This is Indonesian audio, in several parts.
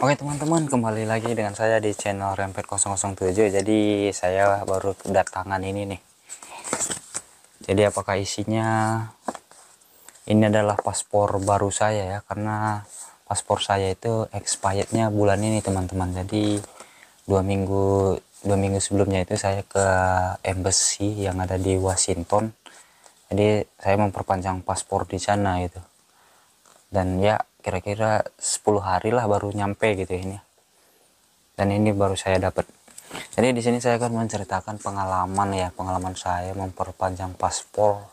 Oke teman-teman, kembali lagi dengan saya di channel Rempet 007. Jadi saya baru kedatangan ini nih. Jadi apakah isinya? Ini adalah paspor baru saya ya, karena paspor saya itu expirednya bulan ini teman-teman. Jadi dua minggu sebelumnya itu saya ke embassy yang ada di Washington. Jadi saya memperpanjang paspor di sana gitu. Dan ya kira-kira 10 hari lah baru nyampe gitu ini. Dan ini baru saya dapat. Jadi di sini saya akan menceritakan pengalaman saya memperpanjang paspor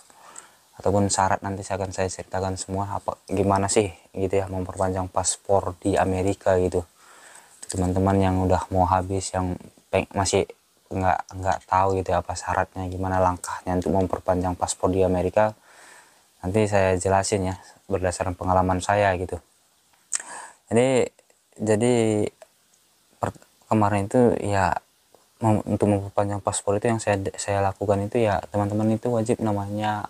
ataupun syarat. Nanti saya ceritakan semua apa gimana sih gitu ya memperpanjang paspor di Amerika gitu. Teman-teman yang udah mau habis, yang masih nggak tahu gitu ya apa syaratnya, gimana langkahnya untuk memperpanjang paspor di Amerika, nanti saya jelasin ya berdasarkan pengalaman saya gitu. Jadi kemarin itu ya untuk memperpanjang paspor itu yang saya lakukan itu ya teman-teman, itu wajib namanya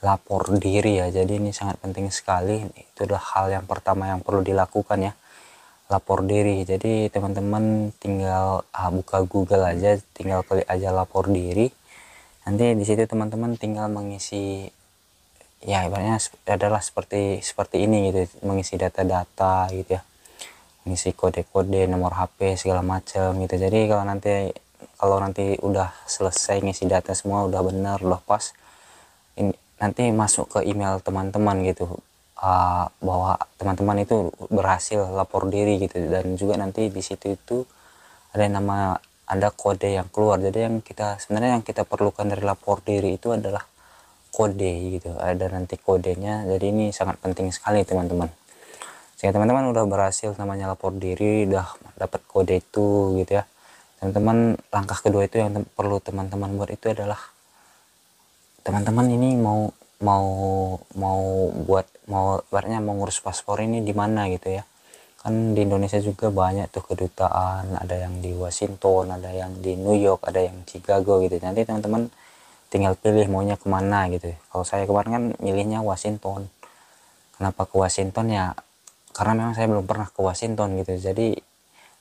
lapor diri ya. Jadi ini sangat penting sekali, itu adalah hal yang pertama yang perlu dilakukan ya, lapor diri. Jadi teman-teman tinggal buka Google aja, tinggal klik aja lapor diri. Nanti di situ teman-teman tinggal mengisi ya ibaratnya adalah seperti ini gitu, mengisi data-data gitu ya, ngisi kode-kode, nomor HP segala macam gitu. Jadi kalau nanti udah selesai ngisi data semua, udah benar, udah pas, nanti masuk ke email teman-teman gitu, bahwa teman-teman itu berhasil lapor diri gitu. Dan juga nanti di situ itu ada kode yang keluar. Jadi sebenarnya yang kita perlukan dari lapor diri itu adalah kode gitu, ada nanti kodenya. Jadi ini sangat penting sekali teman-teman. Jika teman-teman udah berhasil namanya lapor diri, udah dapat kode itu gitu ya, teman-teman langkah kedua itu yang perlu teman-teman buat itu adalah teman-teman ini mau ibaratnya mau ngurus paspor ini di mana gitu ya. Kan di Indonesia juga banyak tuh kedutaan, ada yang di Washington, ada yang di New York, ada yang Chicago gitu. Nanti teman-teman tinggal pilih maunya kemana gitu. Kalau saya kemarin kan milihnya Washington. Kenapa ke Washington ya, karena memang saya belum pernah ke Washington gitu. Jadi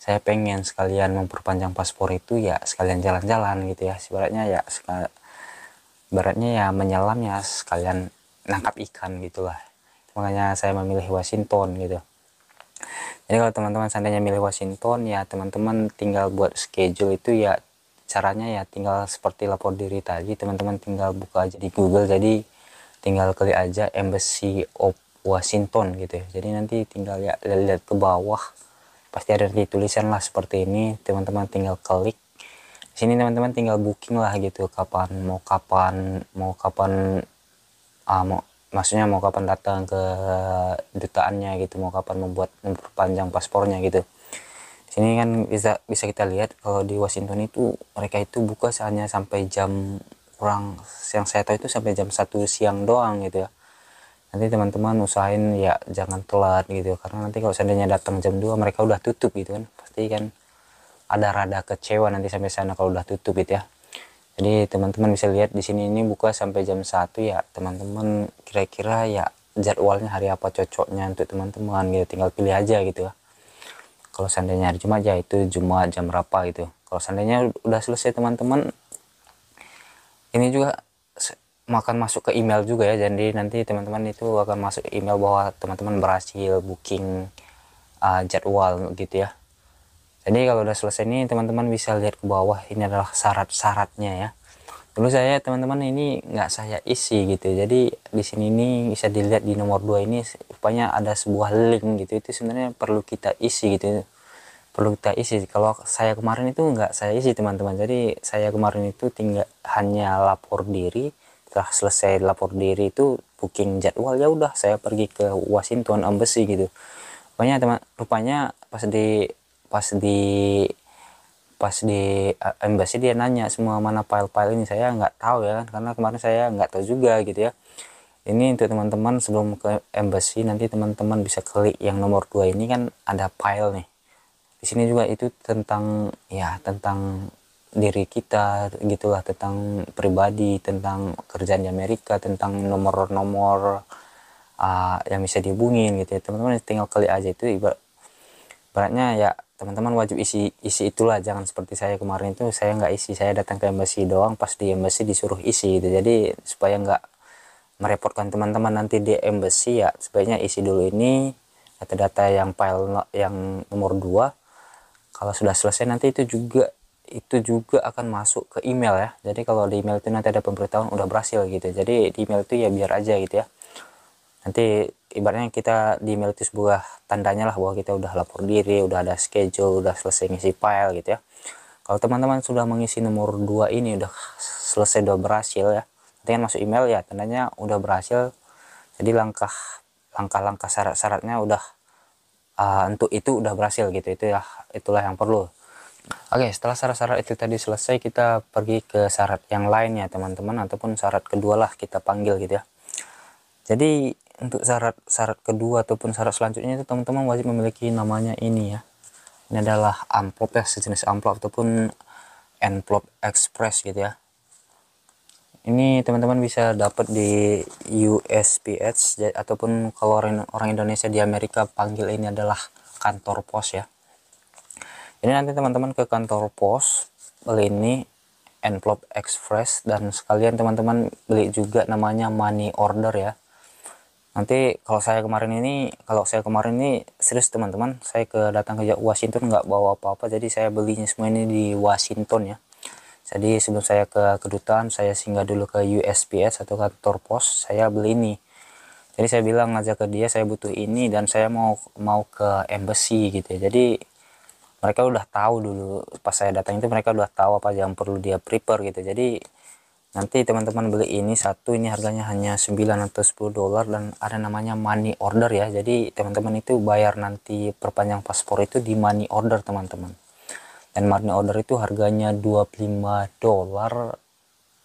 saya pengen sekalian memperpanjang paspor itu ya, sekalian jalan-jalan gitu ya, ibaratnya ya menyelam ya, sekalian nangkap ikan gitulah. Makanya saya memilih Washington gitu. Jadi kalau teman-teman seandainya milih Washington ya, teman-teman tinggal buat schedule itu ya, caranya ya tinggal seperti lapor diri tadi, teman-teman tinggal buka aja di Google. Jadi tinggal klik aja Embassy of Washington gitu ya. Jadi nanti tinggal ya lihat ke bawah, pasti ada di tulisan lah seperti ini, teman-teman tinggal klik. Di sini teman-teman tinggal booking lah gitu, maksudnya mau kapan datang ke dutaannya gitu, mau kapan memperpanjang paspornya gitu. Di sini kan bisa kita lihat kalau di Washington itu mereka itu buka hanya sampai jam, kurang yang saya tahu itu sampai jam 1 siang doang gitu ya. Nanti teman-teman usahain ya jangan telat gitu, karena nanti kalau seandainya datang jam 2 mereka udah tutup gitu kan, pasti kan ada rada kecewa nanti sampai sana kalau udah tutup gitu ya. Jadi teman-teman bisa lihat di sini ini buka sampai jam 1 ya. Teman-teman kira-kira ya jadwalnya hari apa cocoknya untuk teman-teman gitu, tinggal pilih aja gitu ya. Kalau seandainya hari Jumat ya itu Jumat jam berapa gitu. Kalau seandainya udah selesai teman-teman, ini juga akan masuk ke email juga ya. Jadi nanti teman-teman itu akan masuk email bahwa teman-teman berhasil booking jadwal gitu ya. Jadi kalau udah selesai ini teman-teman bisa lihat ke bawah, ini adalah syarat-syaratnya ya. Dulu saya teman-teman ini nggak saya isi gitu. Jadi di sini ini bisa dilihat di nomor 2 ini rupanya ada sebuah link gitu. Itu sebenarnya perlu kita isi gitu. Perlu kita isi. Kalau saya kemarin itu nggak saya isi teman-teman. Jadi saya kemarin itu tinggal hanya lapor diri. Setelah selesai lapor diri itu booking jadwal, ya udah saya pergi ke Washington Embassy gitu. Rupanya pas di embassy dia nanya semua mana file-file ini. Saya nggak tahu ya kan, karena kemarin saya nggak tahu juga gitu ya. Ini untuk teman-teman sebelum ke embassy, nanti teman-teman bisa klik yang nomor 2 ini, kan ada file nih. Di sini juga itu tentang diri kita gitulah, tentang pribadi, tentang kerjaan di Amerika, tentang nomor-nomor yang bisa dihubungin gitu ya. Teman-teman tinggal klik aja itu, Beratnya ya teman-teman wajib isi itulah, jangan seperti saya kemarin itu, saya nggak isi, saya datang ke embassy doang, pas di embassy disuruh isi gitu. Jadi supaya nggak merepotkan teman-teman nanti di embassy, ya sebaiknya isi dulu ini data-data yang file yang nomor 2. Kalau sudah selesai nanti itu juga akan masuk ke email ya. Jadi kalau di email itu nanti ada pemberitahuan udah berhasil gitu. Jadi di email itu ya biar aja gitu ya. Nanti ibaratnya kita di email itu sebuah tandanya lah bahwa kita udah lapor diri, udah ada schedule, udah selesai ngisi file gitu ya. Kalau teman-teman sudah mengisi nomor 2 ini udah selesai, udah berhasil ya, nanti kan masuk email ya tandanya udah berhasil. Jadi langkah-langkah syarat-syaratnya udah untuk itu udah berhasil gitu. Itu ya, itulah yang perlu. Oke, setelah syarat-syarat itu tadi selesai, kita pergi ke syarat yang lainnya teman-teman, ataupun syarat kedua lah kita panggil gitu ya. Jadi untuk syarat kedua ataupun syarat selanjutnya itu teman-teman wajib memiliki namanya ini ya. Ini adalah amplop ya, sejenis amplop ataupun envelope express gitu ya. Ini teman-teman bisa dapat di USPS ataupun kalau orang Indonesia di Amerika panggil ini adalah kantor pos ya. Ini nanti teman-teman ke kantor pos beli ini envelope express, dan sekalian teman-teman beli juga namanya money order ya. Nanti kalau saya kemarin ini serius teman-teman, saya datang ke Washington nggak bawa apa-apa, jadi saya belinya semua ini di Washington ya. Jadi sebelum saya ke kedutaan, saya singgah dulu ke USPS atau kantor pos, saya beli ini. Jadi saya bilang aja ke dia saya butuh ini dan saya mau ke embassy gitu ya. Jadi mereka udah tahu dulu pas saya datang itu, mereka udah tahu apa yang perlu dia prepare gitu. Jadi nanti teman-teman beli ini satu, ini harganya hanya 9 atau 10 dolar dan ada namanya money order ya. Jadi teman-teman itu bayar nanti perpanjang paspor itu di money order teman-teman. Dan money order itu harganya 25 dolar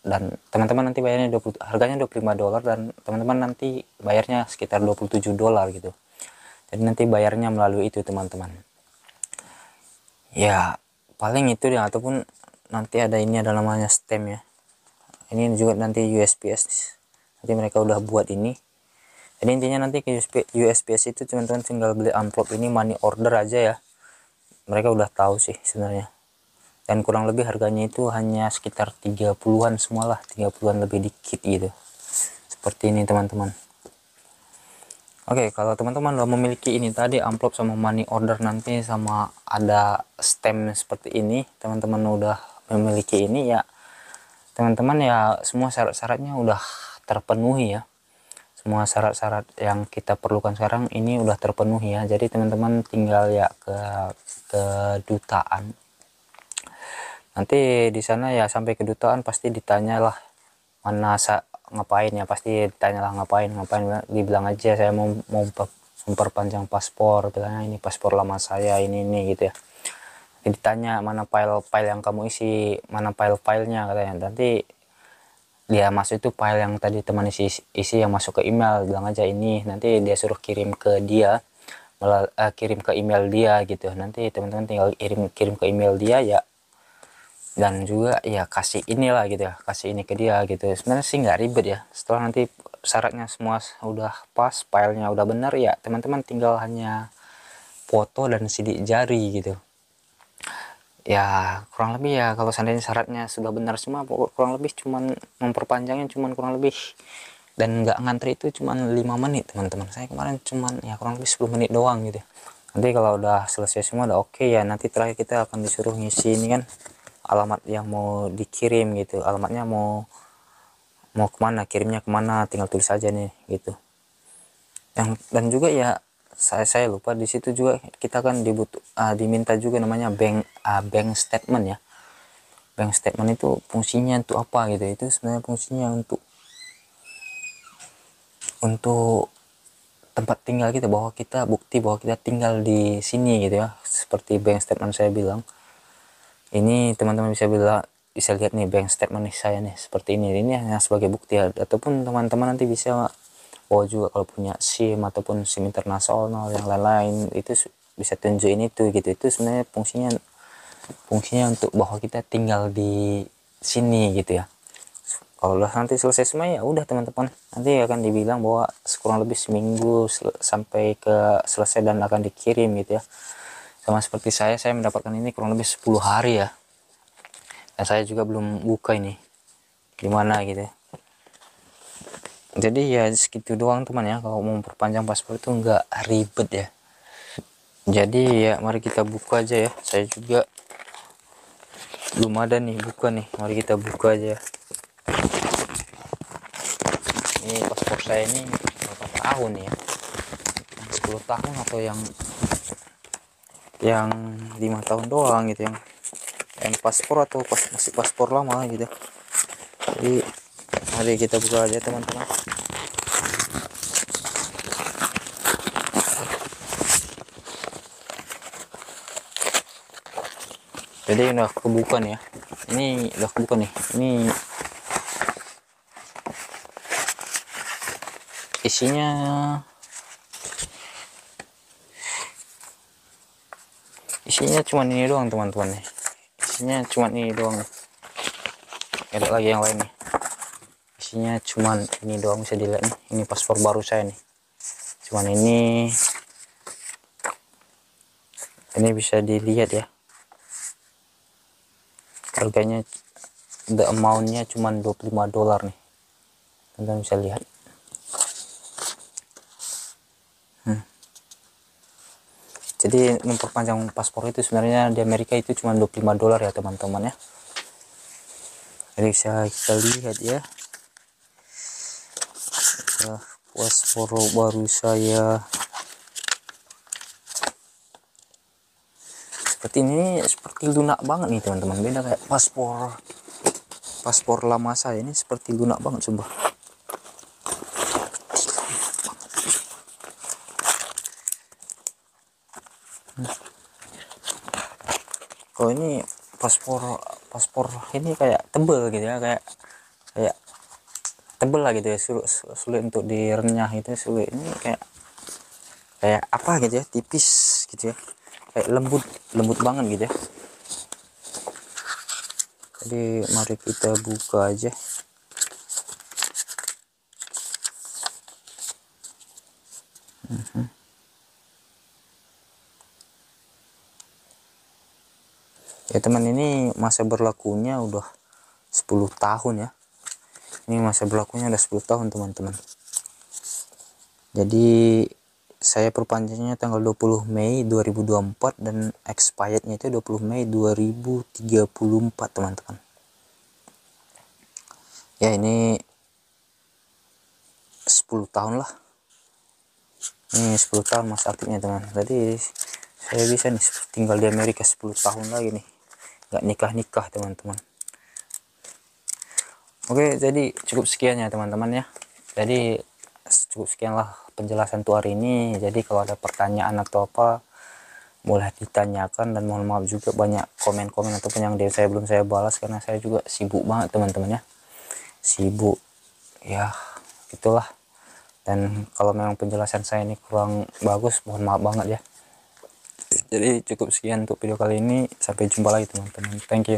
dan teman-teman nanti bayarnya harganya 25 dolar dan teman-teman nanti bayarnya sekitar 27 dolar gitu. Jadi nanti bayarnya melalui itu teman-teman. Ya paling itu ya, ataupun nanti ada ini ada namanya stamp ya. Ini juga nanti USPS, nanti mereka udah buat ini. Jadi intinya nanti ke USPS itu teman-teman tinggal beli amplop ini money order aja ya. Mereka udah tahu sih sebenarnya. Dan kurang lebih harganya itu hanya sekitar 30-an semualah, 30-an lebih dikit gitu. Seperti ini teman-teman. Oke, kalau teman-teman udah memiliki ini tadi amplop sama money order nanti sama ada stamp seperti ini, teman-teman udah memiliki ini ya, teman-teman ya semua syarat-syaratnya udah terpenuhi ya. Semua syarat-syarat yang kita perlukan sekarang ini udah terpenuhi ya. Jadi teman-teman tinggal ya ke kedutaan. Nanti di sana ya sampai kedutaan pasti ditanyalah mana ngapain ya, pasti ditanyalah ngapain dibilang aja saya mau memperpanjang paspor, bilangnya ini paspor lama saya ini gitu ya. Jadi ditanya mana file yang kamu isi, mana filenya katanya. Nanti dia masuk itu file yang tadi teman isi yang masuk ke email, bilang aja ini, nanti dia suruh kirim ke dia, kirim ke email dia gitu. Nanti teman-teman tinggal kirim ke email dia ya, dan juga ya kasih inilah gitu ya, kasih ini ke dia gitu. Sebenarnya sih nggak ribet ya. Setelah nanti syaratnya semua udah pas, filenya udah benar ya, teman-teman tinggal hanya foto dan sidik jari gitu ya. Kurang lebih ya kalau seandainya syaratnya sudah benar semua, kurang lebih cuman memperpanjangnya cuman kurang lebih, dan nggak ngantri itu cuman 5 menit teman-teman. Saya kemarin cuman ya kurang lebih 10 menit doang gitu. Nanti kalau udah selesai semua udah oke ya, nanti terakhir kita akan disuruh ngisi ini kan, alamat yang mau dikirim gitu, alamatnya mau kemana, kirimnya kemana, tinggal tulis aja nih gitu. Dan juga ya saya lupa, di situ juga kita kan diminta juga namanya bank statement ya. Bank statement itu fungsinya untuk apa gitu? Itu sebenarnya fungsinya untuk tempat tinggal kita, bahwa kita bukti bahwa kita tinggal di sini gitu ya. Seperti bank statement saya bilang. Ini teman-teman bisa lihat nih bank statement nih saya nih seperti ini hanya sebagai bukti ya. Ataupun teman-teman nanti bisa juga kalau punya SIM ataupun SIM internasional yang lain-lain itu bisa tunjukin itu gitu. Itu sebenarnya fungsinya untuk bahwa kita tinggal di sini gitu ya. Kalau udah nanti selesai semua ya udah teman-teman, nanti akan dibilang bahwa kurang lebih seminggu sampai ke selesai dan akan dikirim gitu ya. sama seperti saya mendapatkan ini kurang lebih 10 hari ya, dan saya juga belum buka ini gimana gitu. Jadi ya segitu doang teman ya, kalau mau memperpanjang paspor itu nggak ribet ya. Jadi ya mari kita buka aja ya, saya juga belum ada nih buka nih, mari kita buka aja. Ini paspor saya ini berapa tahun ya, 10 tahun atau yang 5 tahun doang gitu, yang paspor atau masih paspor lama gitu. Jadi mari kita buka aja teman-teman. Jadi udah kebuka nih ya, ini udah kebuka nih, ini isinya cuma ini doang teman-teman nih, isinya cuma ini doang nih. Ada lagi yang lain nih, isinya cuma ini doang, bisa dilihat nih, ini paspor baru saya nih, cuman ini bisa dilihat ya, harganya the amountnya cuma $25 nih, teman-teman bisa lihat. Jadi memperpanjang paspor itu sebenarnya di Amerika itu cuma $25 ya teman-teman ya. Jadi bisa kita lihat ya, paspor baru saya seperti ini, seperti lunak banget nih teman-teman, beda kayak paspor lama saya ini, seperti lunak banget sumpah. Kalau ini paspor ini kayak tebel gitu ya, kayak tebel lah gitu ya, sulit untuk direnyah gitu, sulit. Ini kayak apa gitu ya, tipis gitu ya, kayak lembut banget gitu ya. Jadi mari kita buka aja. Ya teman, ini masa berlakunya udah 10 tahun ya. Ini masa berlakunya udah 10 tahun teman-teman. Jadi saya perpanjangnya tanggal 20 Mei 2024 dan expirednya itu 20 Mei 2034 teman-teman. Ya ini 10 tahun lah. Ini 10 tahun masa aktifnya teman. Jadi saya bisa nih tinggal di Amerika 10 tahun lagi nih, nggak nikah teman-teman. Oke, jadi cukup sekian ya teman-teman ya. Jadi cukup sekianlah penjelasan tuh hari ini. Jadi kalau ada pertanyaan atau apa boleh ditanyakan, dan mohon maaf juga banyak komen-komen ataupun yang DM saya belum saya balas karena saya juga sibuk banget teman-teman ya. Sibuk ya, gitulah. Dan kalau memang penjelasan saya ini kurang bagus, mohon maaf banget ya. Jadi cukup sekian untuk video kali ini, sampai jumpa lagi teman-teman. Thank you.